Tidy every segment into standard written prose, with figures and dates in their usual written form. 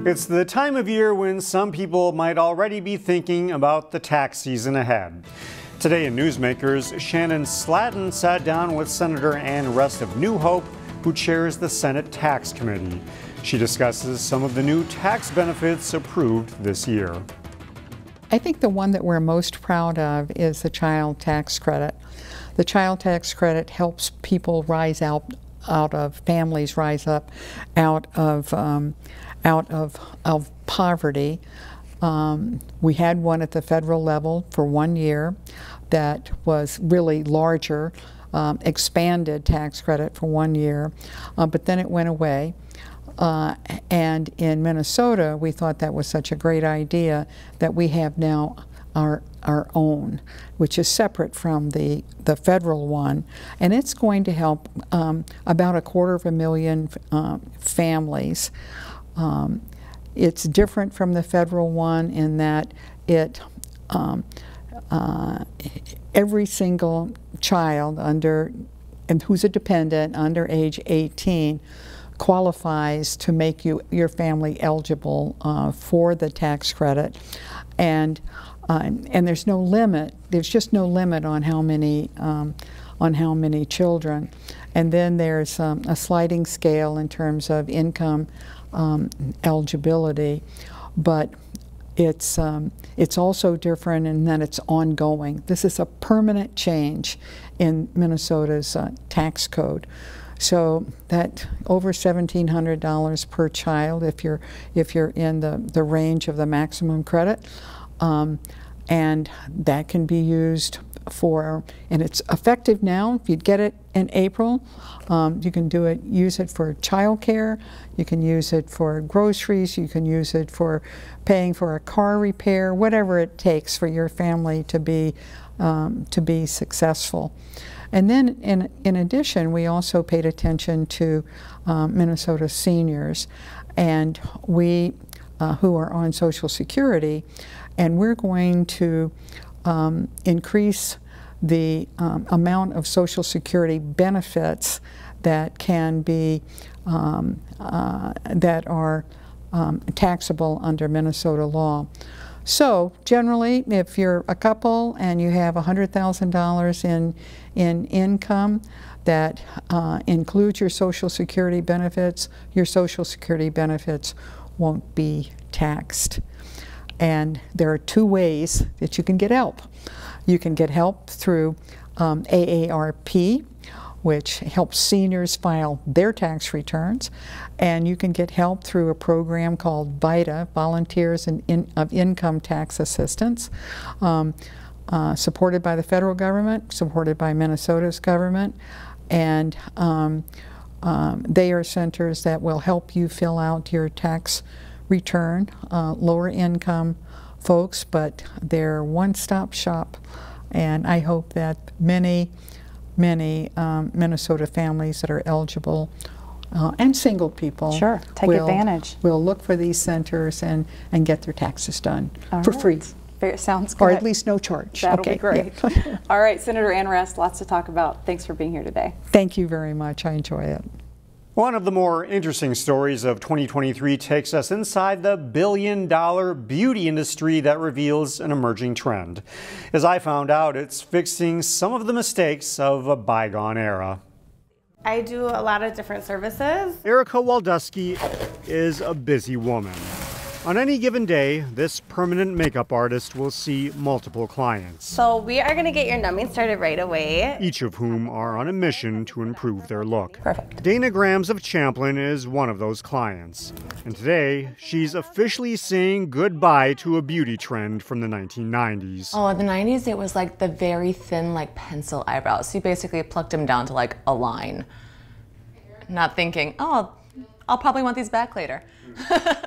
It's the time of year when some people might already be thinking about the tax season ahead. Today in Newsmakers, Shannon Slatton sat down with Senator Ann Rest of New Hope, who chairs the Senate Tax Committee. She discusses some of the new tax benefits approved this year. I think the one that we're most proud of is the child tax credit. The child tax credit helps people rise out of families, rise up out of poverty. We had one at the federal level for 1 year that was really larger, expanded tax credit for 1 year, but then it went away. And in Minnesota, we thought that was such a great idea that we have now our own, which is separate from the federal one, and it's going to help about 250,000 families. It's different from the federal one in that it every single child who's a dependent under age 18 qualifies to make your family eligible for the tax credit, and there's no limit. There's just no limit on how many children. And then there's a sliding scale in terms of income eligibility, but it's also different in that it's ongoing. This is a permanent change in Minnesota's tax code. So that over $1,700 per child if you're in the range of the maximum credit, and that can be used for, and it's effective now. If you get it in April, you can use it for childcare, you can use it for groceries, you can use it for paying for a car repair, whatever it takes for your family to be successful. And then in addition, we also paid attention to Minnesota seniors, and who are on Social Security, and we're going to increase the amount of Social Security benefits that can be that are taxable under Minnesota law. So generally, if you're a couple and you have $100,000 in income that includes your Social Security benefits won't be taxed. And there are two ways that you can get help. You can get help through AARP, which helps seniors file their tax returns, and you can get help through a program called VITA, Volunteers of Income Tax Assistance, supported by the federal government, supported by Minnesota's government, and they are centers that will help you fill out your tax return, lower income folks, but they're one-stop shop, and I hope that many Minnesota families that are eligible and single people take advantage. Will look for these centers and get their taxes done for free. Sounds good. Or at least no charge. That'll be great. Yeah. All right, Senator Ann Rest, lots to talk about. Thanks for being here today. Thank you very much. I enjoy it. One of the more interesting stories of 2023 takes us inside the billion-dollar beauty industry that reveals an emerging trend. As I found out, it's fixing some of the mistakes of a bygone era. I do a lot of different services. Erica Waldusky is a busy woman. On any given day, this permanent makeup artist will see multiple clients. So we are going to get your numbing started right away. Each of whom are on a mission to improve their look. Perfect. Dana Grams of Champlin is one of those clients. And today, she's officially saying goodbye to a beauty trend from the 1990s. Oh, in the 90s, it was like the very thin, like pencil eyebrows. So you basically plucked them down to like a line. Not thinking, oh, I'll probably want these back later.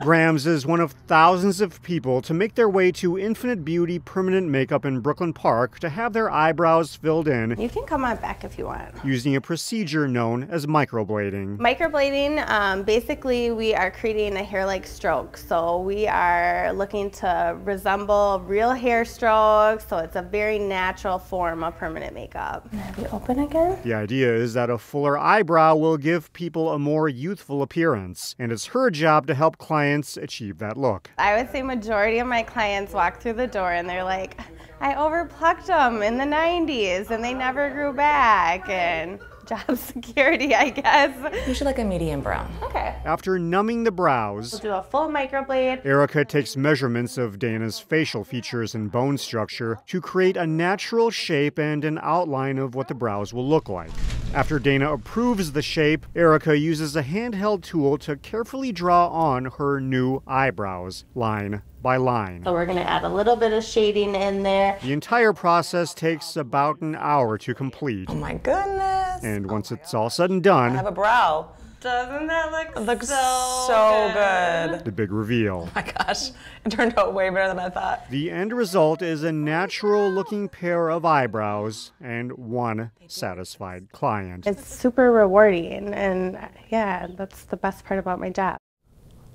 Grams is one of thousands of people to make their way to Infinite Beauty Permanent Makeup in Brooklyn Park to have their eyebrows filled in. You can come on back if you want. Using a procedure known as microblading. Microblading, basically we are creating a hair-like stroke. So we are looking to resemble real hair strokes. So it's a very natural form of permanent makeup. Have you open again? The idea is that a fuller eyebrow will give people a more youthful appearance. appearance, and it's her job to help clients achieve that look. I would say majority of my clients walk through the door and they're like, I overplucked them in the 90s and they never grew back, and job security, I guess. Usually like a medium brown. Okay. After numbing the brows, We'll do a full microblade. Erica takes measurements of Dana's facial features and bone structure to create a natural shape and an outline of what the brows will look like. After Dana approves the shape, Erica uses a handheld tool to carefully draw on her new eyebrows, line by line. So we're going to add a little bit of shading in there. The entire process takes about an hour to complete. Oh my goodness. And once it's all said and I have done, a brow. Doesn't that look Looks so good. the big reveal. Oh my gosh, it turned out way better than I thought. The end result is a natural-looking pair of eyebrows and one satisfied client. It's super rewarding, and yeah, that's the best part about my job.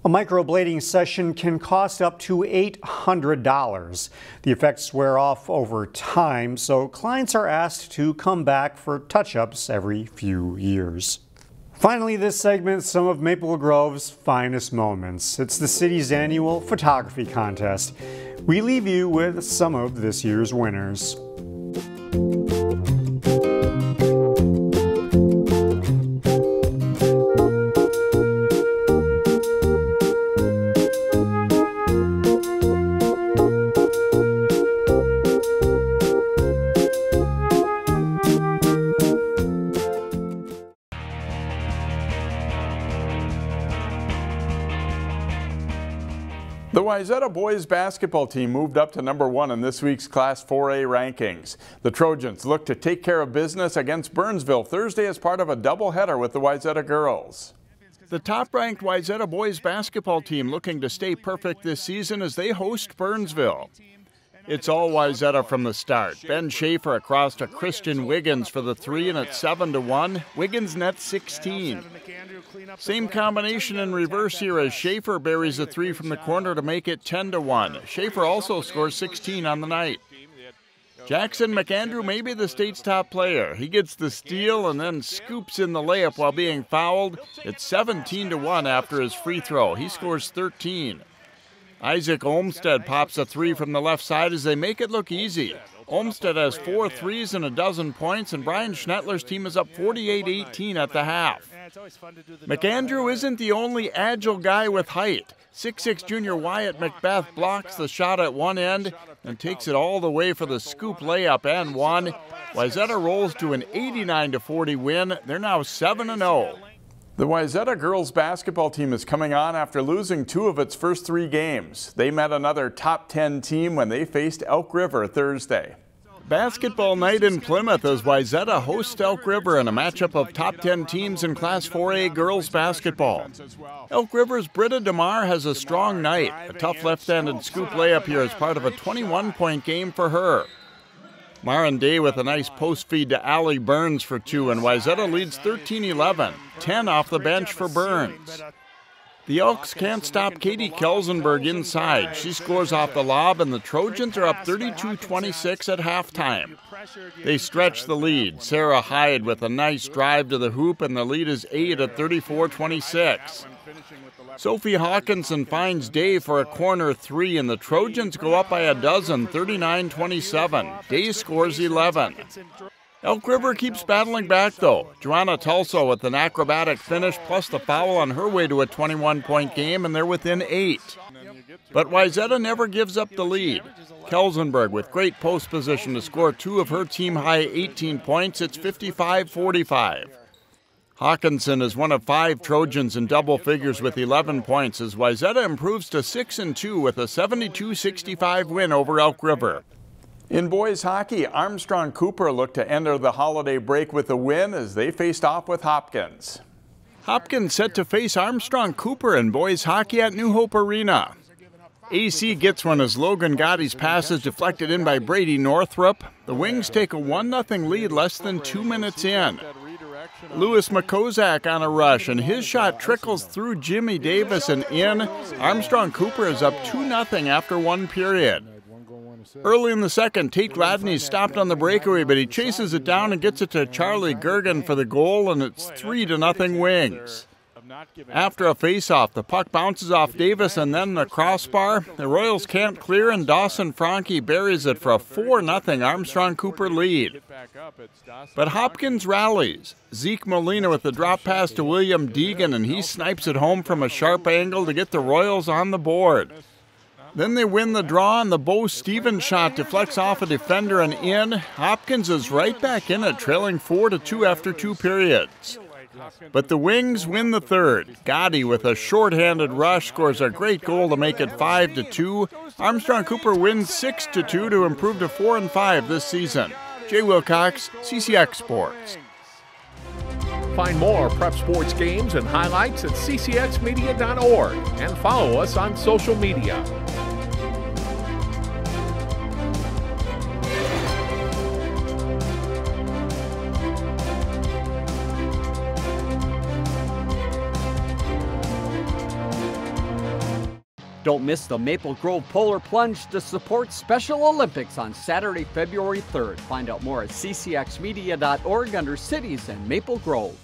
A microblading session can cost up to $800. The effects wear off over time, so clients are asked to come back for touch-ups every few years. Finally, this segment, some of Maple Grove's finest moments. It's the city's annual photography contest. We leave you with some of this year's winners. The Wayzata boys basketball team moved up to #1 in this week's Class 4A rankings. The Trojans look to take care of business against Burnsville Thursday as part of a doubleheader with the Wayzata girls. The top-ranked Wayzata boys basketball team looking to stay perfect this season as they host Burnsville. It's all Wayzata from the start. Ben Schaefer across to Christian Wiggins for the three, and it's 7-1. Wiggins nets 16. Same combination in reverse here as Schaefer buries a three from the corner to make it 10-1. Schaefer also scores 16 on the night. Jackson McAndrew may be the state's top player. He gets the steal and then scoops in the layup while being fouled. It's 17-1 after his free throw. He scores 13. Isaac Olmstead pops a three from the left side as they make it look easy. Olmstead has 4 threes and a dozen points, and Brian Schnettler's team is up 48-18 at the half. McAndrew isn't the only agile guy with height. 6'6" junior Wyatt Macbeth blocks the shot at one end and takes it all the way for the scoop layup and one. Wayzata rolls to an 89-40 win. They're now 7-0. The Wayzata girls basketball team is coming on after losing 2 of its first 3 games. They met another top 10 team when they faced Elk River Thursday. Basketball night in Plymouth as Wayzata hosts Elk River in a matchup of top 10 teams in Class 4A girls basketball. Elk River's Britta DeMar has a strong night. A tough left-handed scoop layup here as part of a 21-point game for her. Marin Day with a nice post feed to Allie Burns for 2, and Wayzata leads 13-11, 10 off the bench for Burns. The Elks can't stop Katie Kelsenberg inside. She scores off the lob, and the Trojans are up 32-26 at halftime. They stretch the lead. Sarah Hyde with a nice drive to the hoop, and the lead is 8 at 34-26. Sophie Hawkinson finds Day for a corner three, and the Trojans go up by a dozen, 39-27. Day scores 11. Elk River keeps battling back, though. Joanna Tulso with an acrobatic finish plus the foul on her way to a 21-point game, and they're within 8. But Wayzata never gives up the lead. Kelsenberg with great post position to score 2 of her team-high 18 points. It's 55-45. Hawkinson is one of 5 Trojans in double figures with 11 points as Wayzata improves to 6-2 with a 72-65 win over Elk River. In boys hockey, Armstrong Cooper looked to enter the holiday break with a win as they faced off with Hopkins. Hopkins set to face Armstrong Cooper in boys hockey at New Hope Arena. AC gets one as Logan Gotti's pass is deflected in by Brady Northrup. The Wings take a 1-0 lead less than 2 minutes in. Lewis McCozak on a rush, and his shot trickles through Jimmy Davis and in. Armstrong Cooper is up 2-0 after 1 period. Early in the second, Tate Gladney stopped on the breakaway, but he chases it down and gets it to Charlie Gergen for the goal, and it's 3-0 Wings. After a face-off, the puck bounces off Davis and then the crossbar. The Royals can't clear, and Dawson Franke buries it for a 4-0 Armstrong Cooper lead. But Hopkins rallies. Zeke Molina with the drop pass to William Deegan, and he snipes it home from a sharp angle to get the Royals on the board. Then they win the draw, and the Bo Stevens shot deflects off a defender and in. Hopkins is right back in it, trailing 4-2 after 2 periods. But the Wings win the third. Gotti with a shorthanded rush scores a great goal to make it 5-2. Armstrong Cooper wins 6-2 to improve to 4-5 this season. Jay Wilcox, CCX Sports. Find more prep sports games and highlights at ccxmedia.org and follow us on social media. Don't miss the Maple Grove Polar Plunge to support Special Olympics on Saturday, February 3rd. Find out more at ccxmedia.org under Cities and Maple Grove.